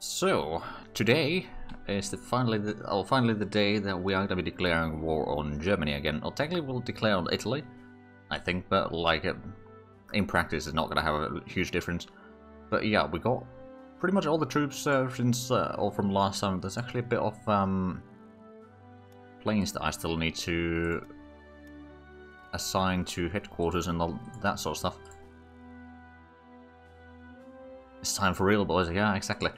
So, today is finally the day that we are going to be declaring war on Germany again. Or technically we'll declare on Italy, I think, but like in practice it's not going to have a huge difference. But yeah, we got pretty much all the troops since all from last time. There's actually a bit of planes that I still need to assign to headquarters and all that sort of stuff. It's time for real, boys. Yeah, exactly.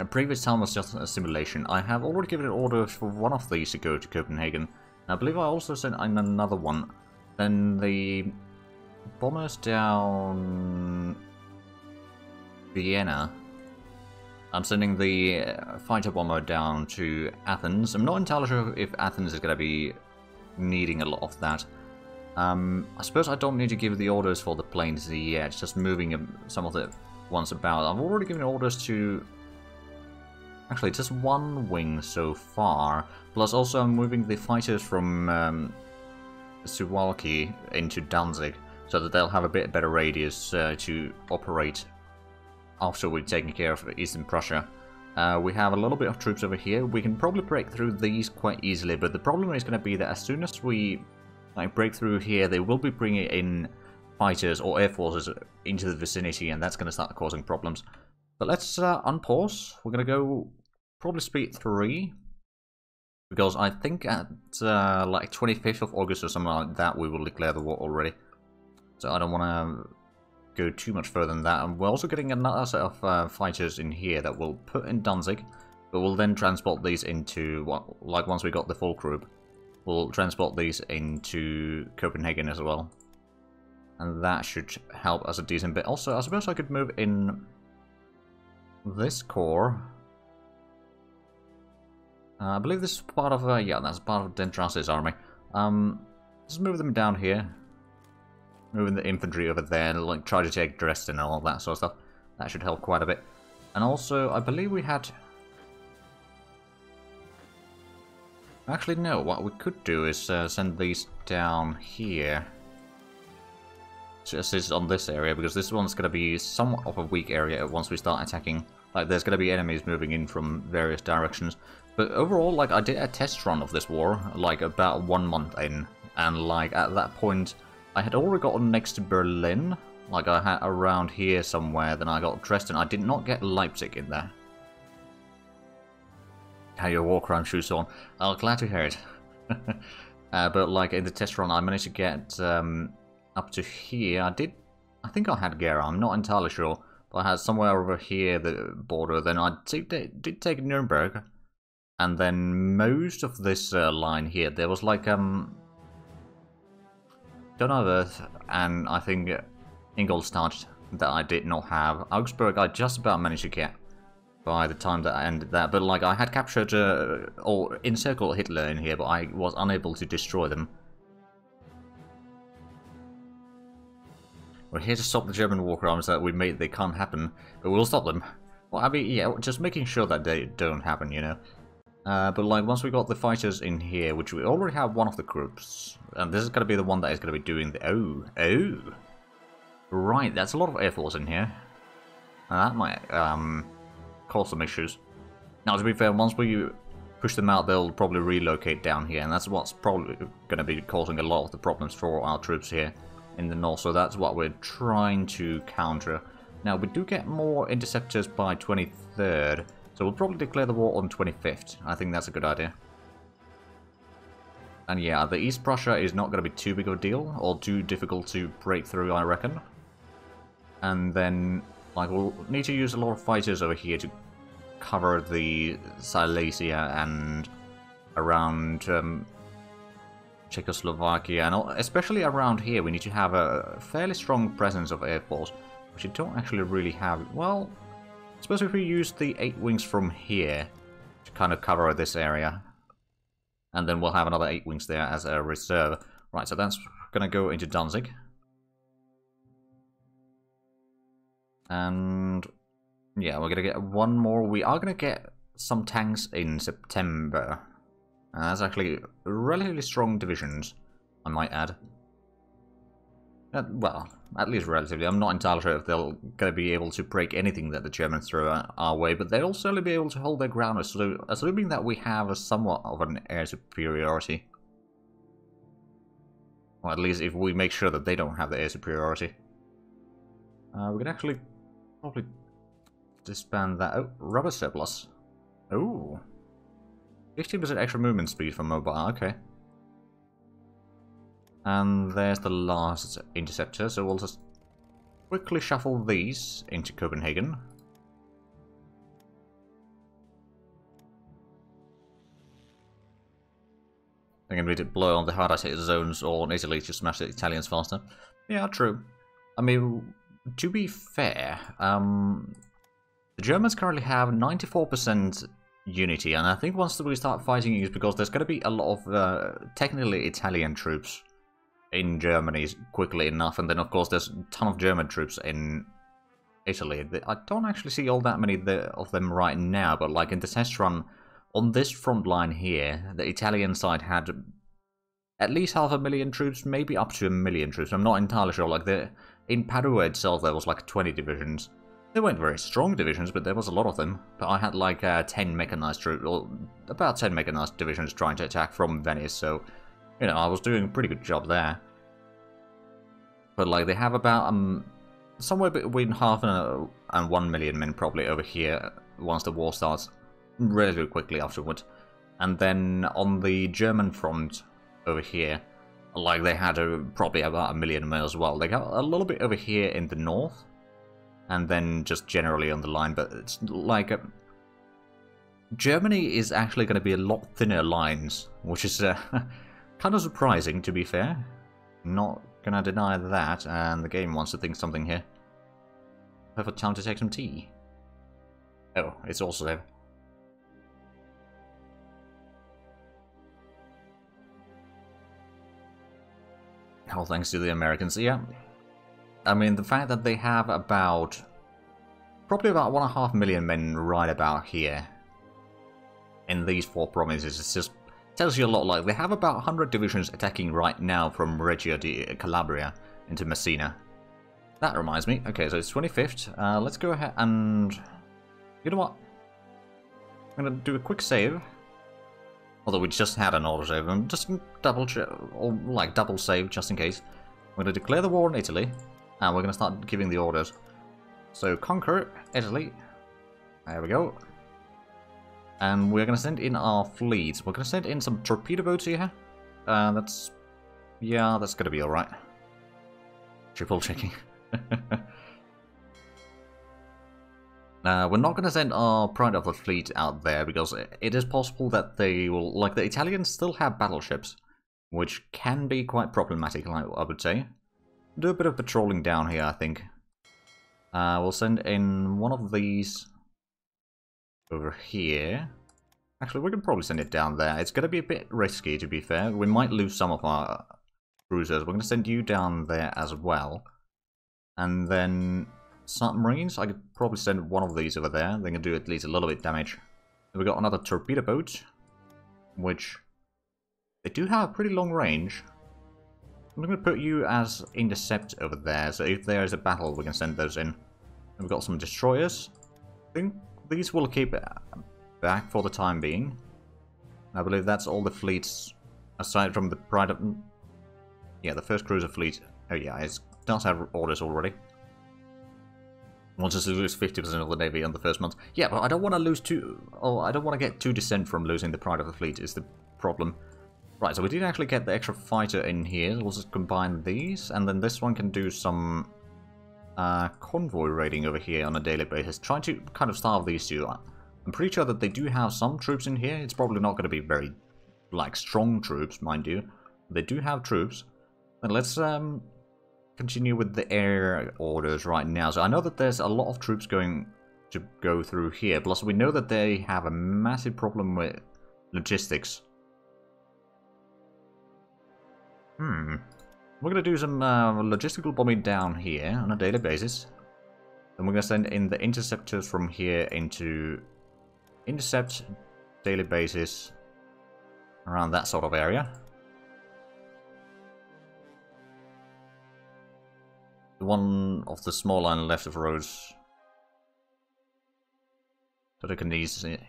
Previous time was just a simulation. I have already given an order for one of these to go to Copenhagen. I believe I also sent in another one. Then the bombers down Vienna. I'm sending the fighter bomber down to Athens. I'm not entirely sure if Athens is going to be needing a lot of that. I suppose I don't need to give the orders for the planes yet, just moving some of the ones about. I've already given orders to... Actually, just one wing so far. Plus also I'm moving the fighters from Suwalki into Danzig, so that they'll have a bit better radius to operate after we've taken care of Eastern Prussia. We have a little bit of troops over here. We can probably break through these quite easily, but the problem is going to be that as soon as we break through here, they will be bringing in fighters or air forces into the vicinity, and that's going to start causing problems. But let's unpause. We're going to go probably speed 3. Because I think at like 25th of August or something like that, we will declare the war already. So I don't want to go too much further than that. And we're also getting another set of fighters in here that we'll put in Danzig. But we'll then transport these into, like once we got the full group, we'll transport these into Copenhagen as well. And that should help us a decent bit. Also, I suppose I could move in this corps. I believe this is part of, yeah, that's part of Dendras's army. Just move them down here. Moving the infantry over there, and like try to take Dresden and all that sort of stuff. That should help quite a bit. And also, I believe we had... Actually, no, what we could do is send these down here. Just on this area, because this one's going to be somewhat of a weak area once we start attacking. Like, there's going to be enemies moving in from various directions. But overall, like, I did a test run of this war, like, about 1 month in. And, like, at that point, I had already gotten next to Berlin. Like, I had around here somewhere, then I got Dresden. I did not get Leipzig in there. How your war crime shoes on. Oh, glad to hear it. But, like, in the test run, I managed to get up to here. I think I had Gera, I'm not entirely sure. But I had somewhere over here, the border. Then I did take Nuremberg. And then most of this line here, there was like, Donauwörth and I think Ingolstadt that I did not have. Augsburg I just about managed to get by the time that I ended that. But like, I had captured, or encircled Hitler in here, but I was unable to destroy them. We're here to stop the German war crimes that we made. They can't happen, but we'll stop them. Well, I mean, yeah, just making sure that they don't happen, you know. But like, once we got the fighters in here, which we already have one of the groups, and this is going to be the one that is going to be doing the... Right, that's a lot of air force in here. That might cause some issues. Now, to be fair, once we push them out, they'll probably relocate down here, and that's what's probably going to be causing a lot of the problems for our troops here in the north, so that's what we're trying to counter. Now, we do get more interceptors by 23rd, so we'll probably declare the war on 25th. I think that's a good idea. And yeah, the East Prussia is not going to be too big of a deal, or too difficult to break through, I reckon. And then, like, we'll need to use a lot of fighters over here to cover the Silesia and around Czechoslovakia, and especially around here we need to have a fairly strong presence of air force, which you don't actually really have. Well, I suppose if we use the 8 wings from here to kind of cover this area, and then we'll have another 8 wings there as a reserve. Right, so that's going to go into Danzig. And yeah, we're going to get one more. We are going to get some tanks in September. That's actually relatively strong divisions, I might add. Well, at least relatively. I'm not entirely sure if they're going to be able to break anything that the Germans throw our way, but they'll certainly be able to hold their ground, so assuming that we have a somewhat of an air superiority. Or at least if we make sure that they don't have the air superiority. We can actually probably disband that. Oh, rubber surplus. Oh. 15% extra movement speed for mobile, okay. And there's the last interceptor, so we'll just quickly shuffle these into Copenhagen. They're going to be to blow on the hardest hit zones or in Italy to smash the Italians faster. Yeah, true. I mean, to be fair, the Germans currently have 94% unity, and I think once we start fighting is because there's going to be a lot of technically Italian troops in Germany quickly enough, and then of course there's a ton of German troops in Italy. I don't actually see all that many of them right now, but like in the test run on this front line here, the Italian side had at least 500,000 troops, maybe up to 1 million troops. I'm not entirely sure. Like in Padua itself, there was like 20 divisions. They weren't very strong divisions, but there was a lot of them. But I had like 10 mechanized troops, or about 10 mechanized divisions trying to attack from Venice, so you know, I was doing a pretty good job there. But like, they have about somewhere between half and 1 million men probably over here once the war starts, relatively quickly afterwards. And then on the German front over here, like they had probably about 1 million men as well. They got a little bit over here in the north, and then just generally on the line. But it's like Germany is actually going to be a lot thinner lines, which is kind of surprising, to be fair. Not gonna deny that, and the game wants to think something here. Perfect time to take some tea. Oh, it's also there. All thanks to the Americans, yeah. I mean, the fact that they have about probably about 1.5 million men right about here in these 4 provinces, it's just tells you a lot. Like, they have about 100 divisions attacking right now from Reggio di Calabria into Messina. That reminds me. Okay, so it's 25th. Let's go ahead and... You know what? I'm going to do a quick save. Although we just had an auto-save. I'm just double save just in case. We're going to declare the war on Italy. And we're going to start giving the orders. So, conquer Italy. There we go. And we're going to send in our fleets. We're going to send in some torpedo boats here. That's going to be alright. Triple checking. We're not going to send our Pride of the Fleet out there because it is possible that they will... Like, the Italians still have battleships, which can be quite problematic, I would say. Do a bit of patrolling down here, I think. We'll send in one of these... over here. Actually, we can probably send it down there. It's going to be a bit risky, to be fair. We might lose some of our cruisers. We're going to send you down there as well. And then submarines. I could probably send one of these over there. They can do at least a little bit damage. We've got another torpedo boat, which they do have a pretty long range. I'm going to put you as intercept over there. So if there is a battle, we can send those in. And we've got some destroyers. I think these will keep back for the time being. I believe that's all the fleets, aside from the Pride of... Yeah, the first cruiser fleet. Oh yeah, it does have orders already. We'll just lose 50% of the Navy in the first month. Yeah, but I don't want to lose too... Oh, I don't want to get too dissent from losing the Pride of the Fleet is the problem. Right, so we did actually get the extra fighter in here. We'll just combine these, and then this one can do some... convoy raiding over here on a daily basis. Trying to kind of starve these two. I'm pretty sure that they do have some troops in here. It's probably not going to be very, like, strong troops, mind you. They do have troops. And let's continue with the air orders right now. So I know that there's a lot of troops going to go through here. Plus we know that they have a massive problem with logistics. We're going to do some logistical bombing down here on a daily basis. Then we're going to send in the interceptors from here into intercept daily basis around that sort of area. one of the small line left of roads. So they can easily...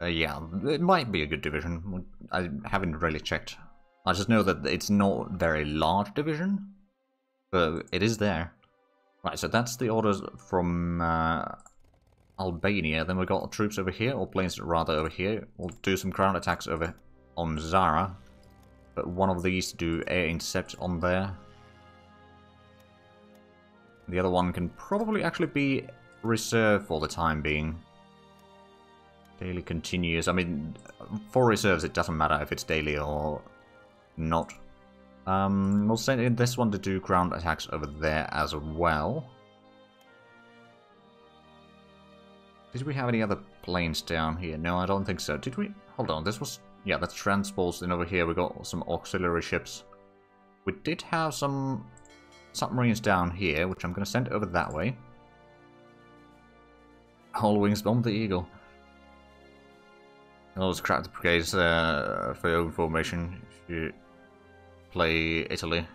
yeah, it might be a good division. I haven't really checked. I just know that it's not a very large division, but it is there. Right, so that's the orders from Albania. Then we've got troops over here, or planes rather over here. We'll do some ground attacks over on Zara. But one of these to do air intercept on there. The other one can probably actually be reserved for the time being. Daily continues. I mean, for reserves it doesn't matter if it's daily or not. We'll send in this one to do ground attacks over there as well. Did we have any other planes down here? No, I don't think so. Did we? Hold on, this was... yeah, that's transports. Then over here we got some auxiliary ships. We did have some submarines down here, which I'm going to send over that way. All wings bomb the Eagle. I'll just crack the brigades for your information if you play Italy.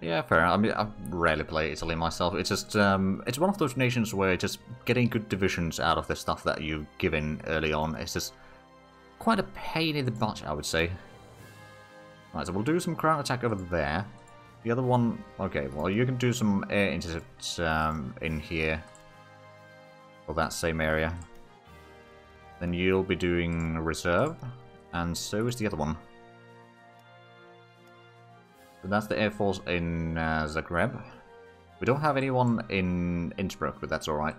Yeah, fair. I mean, I rarely play Italy myself. It's just, it's one of those nations where just getting good divisions out of the stuff that you've given early on is just quite a pain in the butt, I would say. Right, so we'll do some ground attack over there. The other one, okay, well, you can do some air intercepts in here for that same area. Then you'll be doing reserve, and so is the other one. So that's the Air Force in Zagreb. We don't have anyone in Innsbruck, but that's alright.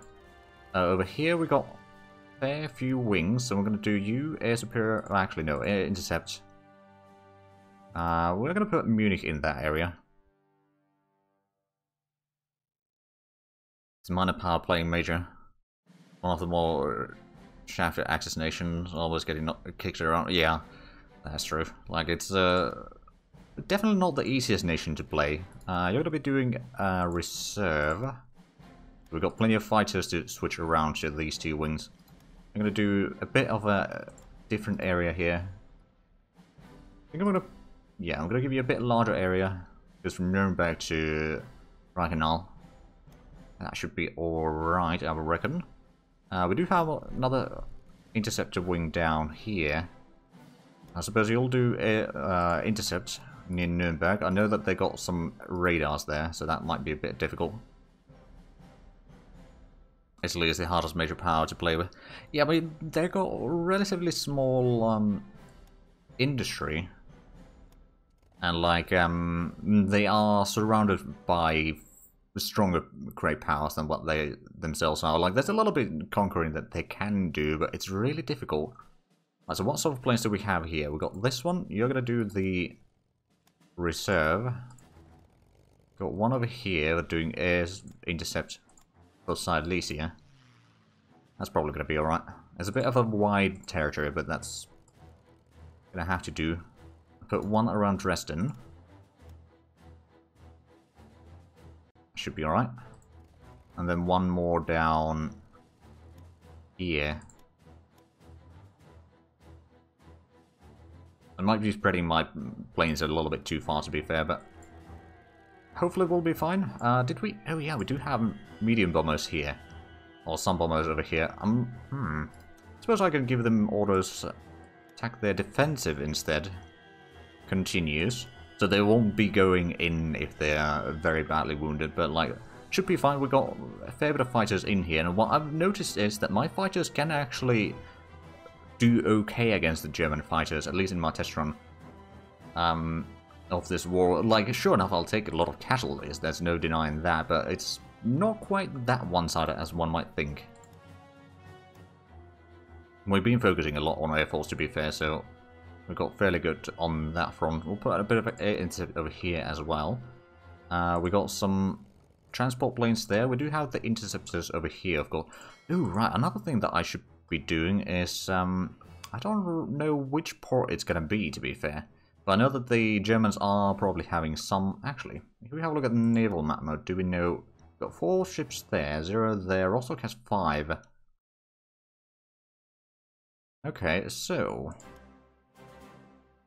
Over here we got a fair few wings, so we're going to do you, Air Superior, well, actually no, Air Intercept. We're going to put Munich in that area. It's minor power playing major. One of the more shafted Axis nations, always getting kicked around. Yeah, that's true. Like, it's definitely not the easiest nation to play. You're going to be doing reserve. We've got plenty of fighters to switch around to these two wings. I'm going to do a bit of a different area here. I think I'm going to... yeah, I'm going to give you a bit larger area. Goes from Nuremberg to Reichenau. That should be alright, I would reckon. We do have another interceptor wing down here. I suppose you'll do intercept near Nuremberg. I know that they got some radars there, so that might be a bit difficult. Italy is the hardest major power to play with. Yeah, but they've got relatively small industry. And like, they are surrounded by stronger great powers than what they themselves are. Like, there's a little bit conquering that they can do, but it's really difficult. Right, so what sort of planes do we have here? We've got this one. You're going to do the reserve. Got one over here doing air intercept for Silesia. That's probably going to be alright. It's a bit of a wide territory, but that's going to have to do. Put one around Dresden. Should be alright. And then one more down here. I might be spreading my planes a little bit too far, to be fair, but hopefully we'll be fine. Did we? Oh yeah, we do have medium bombers here. Or some bombers over here. Suppose I can give them orders attack their defensive instead. Continues. So they won't be going in if they are very badly wounded, but like, should be fine. We've got a fair bit of fighters in here, and what I've noticed is that my fighters can actually do okay against the German fighters, at least in my test run of this war. Like, sure enough, I'll take a lot of casualties, there's no denying that, but it's not quite that one-sided as one might think. We've been focusing a lot on Air Force, to be fair, so we've got fairly good on that front. We'll put a bit of an air intercept over here as well. We got some transport planes there. We do have the interceptors over here, of course. Ooh, right, another thing that I should be doing is, I don't know which port it's going to be, to be fair. But I know that the Germans are probably having some... Actually, if we have a look at the naval map mode, do we know... We've got 4 ships there, 0 there, Rostock has 5. Okay, so...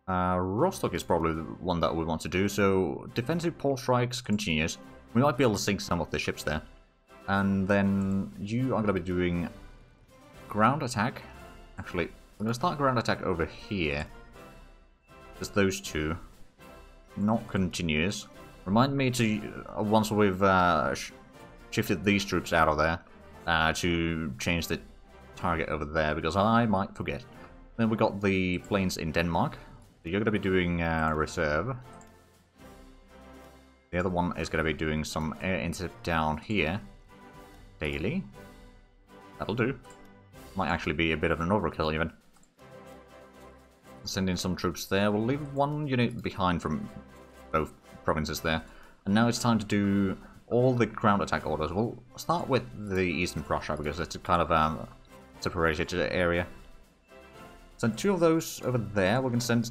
Rostock is probably the one that we want to do, so defensive port strikes continues. We might be able to sink some of the ships there. And then you are going to be doing ground attack. Actually, I'm going to start ground attack over here. Just those two. Not continuous. Remind me to, once we've shifted these troops out of there, to change the target over there, because I might forget. Then we got the planes in Denmark. So you're going to be doing reserve. The other one is going to be doing some air intercept down here. Daily. That'll do. Might actually be a bit of an overkill even. Send in some troops there. We'll leave one unit behind from both provinces there. And now it's time to do all the ground attack orders. We'll start with the Eastern Prussia because it's a kind of separated area. Send 2 of those over there. We can send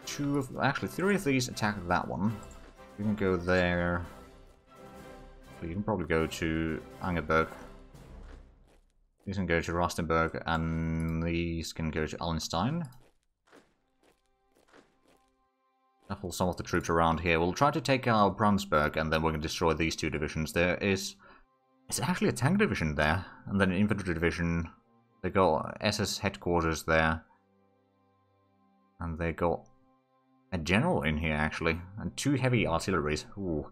2 of... Actually, 3 of these attack that one. You can go there. You can probably go to Angerberg. These can go to Rastenburg, and these can go to Allenstein. Shuffle some of the troops around here. We'll try to take our Brownsburg, and then we're going to destroy these 2 divisions. There is... It's actually a tank division there, and then an infantry division. They got SS headquarters there. And they got a general in here, actually. And 2 heavy artilleries. Ooh,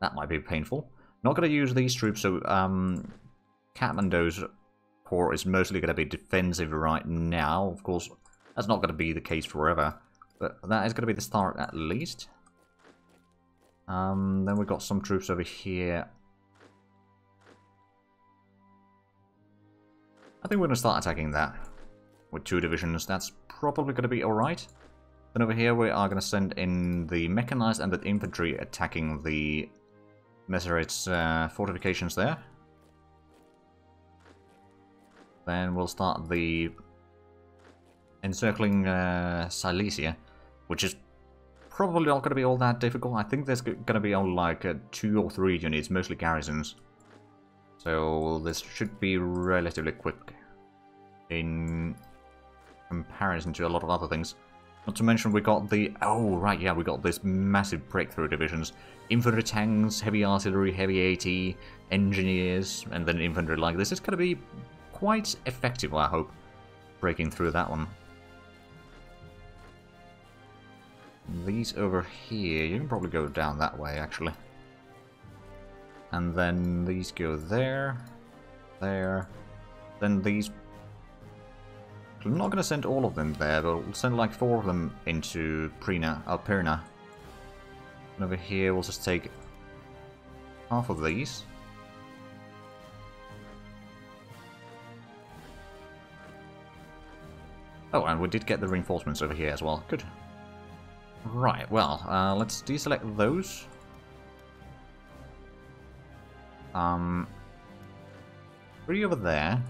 that might be painful. Not going to use these troops, so Kathmandu's corps is mostly going to be defensive right now. Of course, that's not going to be the case forever. But that is going to be the start at least. Then we've got some troops over here. I think we're going to start attacking that with 2 divisions. That's probably going to be alright. Then over here we are going to send in the mechanized and the infantry attacking the Messerits fortifications there. Then we'll start the encircling Silesia, which is probably not going to be all that difficult. I think there's going to be only like 2 or 3 units, mostly garrisons. So this should be relatively quick in comparison to a lot of other things. Not to mention we got the... Oh, right, yeah, we got this massive breakthrough divisions. Infantry tanks, heavy artillery, heavy AT, engineers, and then infantry. Like, this is going to be quite effective, I hope, breaking through that one. These over here, you can probably go down that way, actually. And then these go there, there. Then these... I'm not going to send all of them there, but we'll send like 4 of them into Pirna. And over here we'll just take half of these. Oh, and we did get the reinforcements over here as well. Good. Right, well, let's deselect those. 3 over there.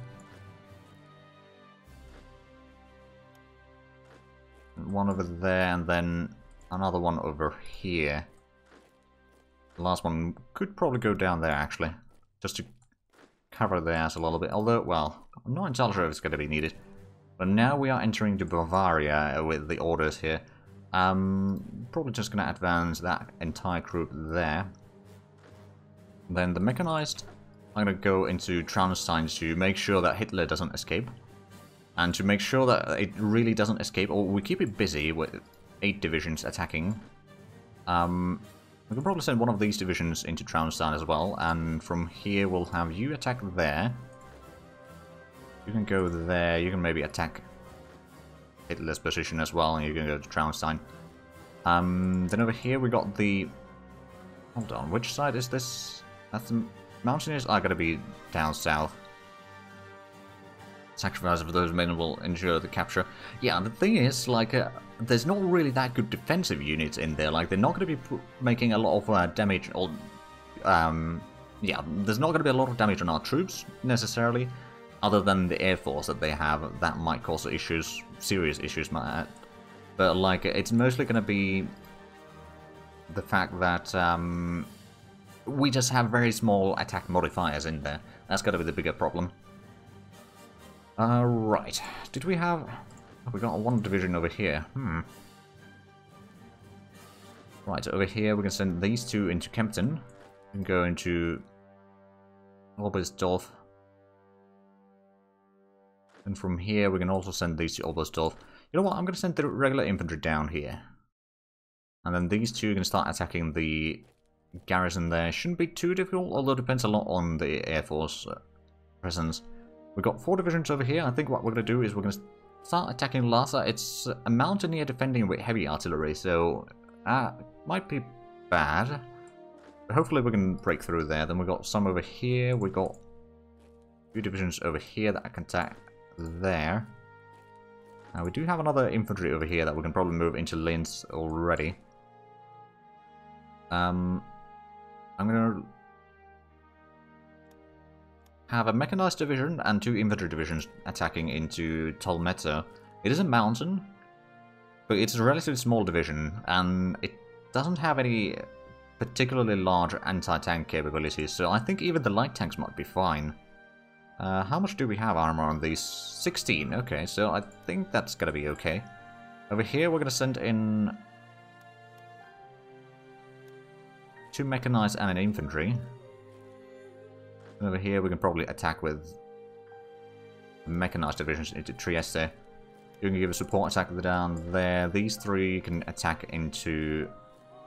1 over there, and then another one over here. The last one could probably go down there, actually. Just to cover the ass a little bit. Although, well, I'm not entirely sure if it's going to be needed. But now we are entering to Bavaria with the orders here. Probably just going to advance that entire group there. Then the mechanized, I'm going to go into Traunstein to make sure that Hitler doesn't escape. And to make sure that it really doesn't escape, or we keep it busy with 8 divisions attacking. We can probably send one of these divisions into Traunstein as well, and from here we'll have you attack there. You can go there, you can maybe attack Hitler's position as well, and you can go to Traunstein. Then over here we got the... Hold on, which side is this? That's the Mountaineers are going to be down south. Sacrifice of those men will ensure the capture. Yeah, the thing is, like, there's not really that good defensive units in there. Like, they're not going to be making a lot of damage, or... yeah, there's not going to be a lot of damage on our troops, necessarily, other than the air force that they have. That might cause issues, serious issues, might add. But, like, it's mostly going to be the fact that we just have very small attack modifiers in there. That's going to be the bigger problem. Right. Did we have... We got 1 division over here. Right, over here we can send these 2 into Kempten. We can go into Oberstdorf. And from here, we can also send these to Oberstdorf. You know what? I'm going to send the regular infantry down here. And then these two are going to start attacking the garrison there. Shouldn't be too difficult, although it depends a lot on the Air Force presence. We've got 4 divisions over here. I think what we're going to do is we're going to start attacking Lhasa. It's a mountaineer defending with heavy artillery, so might be bad. But hopefully we can break through there. Then we've got some over here. We've got 2 divisions over here that I can attack there. Now we do have another infantry over here that we can probably move into Linz already. I'm going to have a mechanized division and 2 infantry divisions attacking into Tolmezzo. It is a mountain, but it's a relatively small division, and it doesn't have any particularly large anti-tank capabilities, so I think even the light tanks might be fine. How much do we have armor on these? 16, okay, so I think that's gonna be okay. Over here we're gonna send in 2 mechanized and an infantry. And over here we can probably attack with mechanized divisions into Trieste. You can give a support attack down there. These 3 can attack into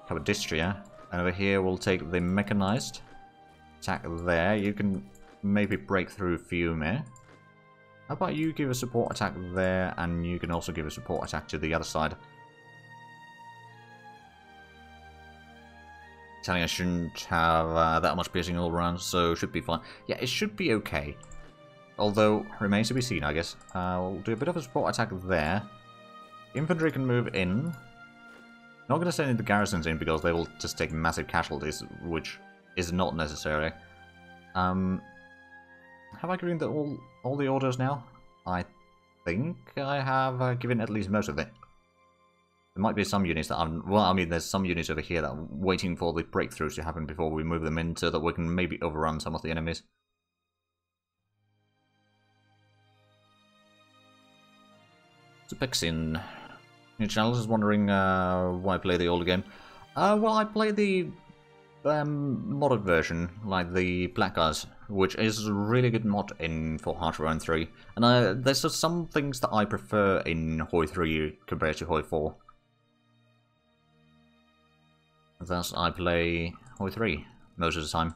Capodistria. And over here we'll take the mechanized attack there. You can maybe break through Fiume. How about you give a support attack there, and you can also give a support attack to the other side. Telling I shouldn't have that much piercing all around, so should be fine. Yeah, it should be okay. Although, remains to be seen, I guess. We'll do a bit of a support attack there. Infantry can move in. Not going to send the garrisons in because they will just take massive casualties, which is not necessary. Have I given all the orders now? I think I have given at least most of it. There might be some units that I'm... Well, I mean, there's some units over here that are waiting for the breakthroughs to happen before we move them in so that we can maybe overrun some of the enemies. So Pexin. Your channel is wondering why I play the older game. Well, I play the modded version, like the Black Guys, which is a really good mod for HoI3. And there's just some things that I prefer in HoI3 compared to HoI4. Thus, I play HoI3 most of the time.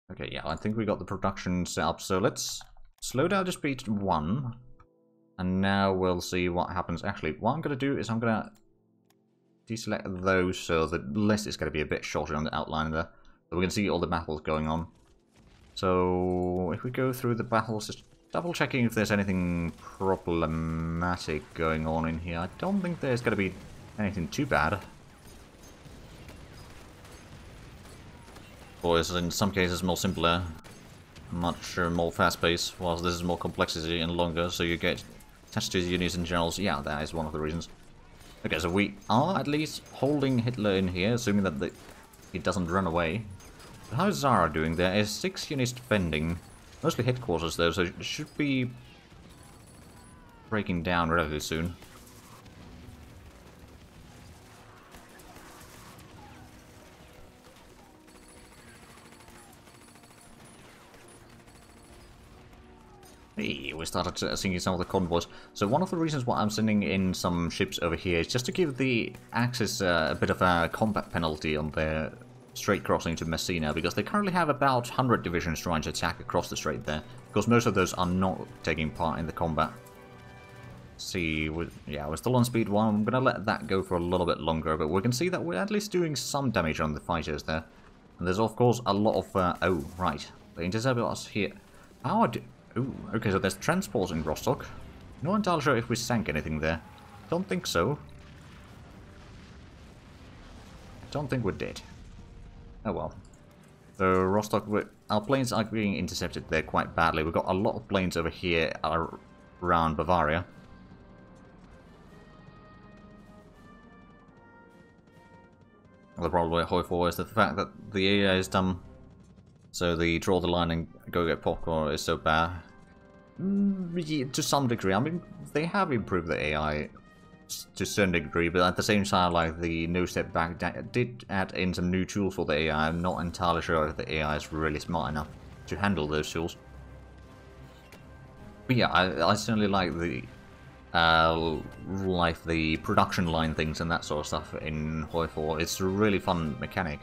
Okay, yeah, I think we got the production set up, so let's slow down the speed to 1. And now we'll see what happens. Actually, what I'm going to do is I'm going to deselect those so the list is going to be a bit shorter on the outline there. So we can see all the battles going on. So if we go through the battles, just double checking if there's anything problematic going on in here. I don't think there's going to be anything too bad. Boys, in some cases more simpler, much more fast-paced, whilst this is more complexity and longer, so you get attached to the units and generals. Yeah, that is one of the reasons. Okay, so we are at least holding Hitler in here, assuming that he doesn't run away. But how is Zara doing? There is 6 units defending, mostly headquarters though, so it should be breaking down relatively soon. Hey, we started sinking some of the convoys. So one of the reasons why I'm sending in some ships over here is just to give the Axis a bit of a combat penalty on their strait crossing to Messina, because they currently have about 100 divisions trying to attack across the strait there, because most of those are not taking part in the combat. See, we're still on speed 1. I'm going to let that go for a little bit longer, but we can see that we're at least doing some damage on the fighters there. And there's of course a lot of... oh, right. They intercepted us here. Ooh, okay, so there's transport in Rostock. Not entirely sure if we sank anything there. Don't think so. Don't think we did. Oh well. So Rostock, our planes are being intercepted there quite badly. We've got a lot of planes over here around Bavaria. The problem with HoI4 is the fact that the AI is dumb. So the draw the line and go get popcorn is so bad. To some degree, I mean, they have improved the AI to a certain degree, but at the same time, like the no step back did add in some new tools for the AI. I'm not entirely sure if the AI is really smart enough to handle those tools. But yeah, I certainly like the production line things and that sort of stuff in HoI4. It's a really fun mechanic.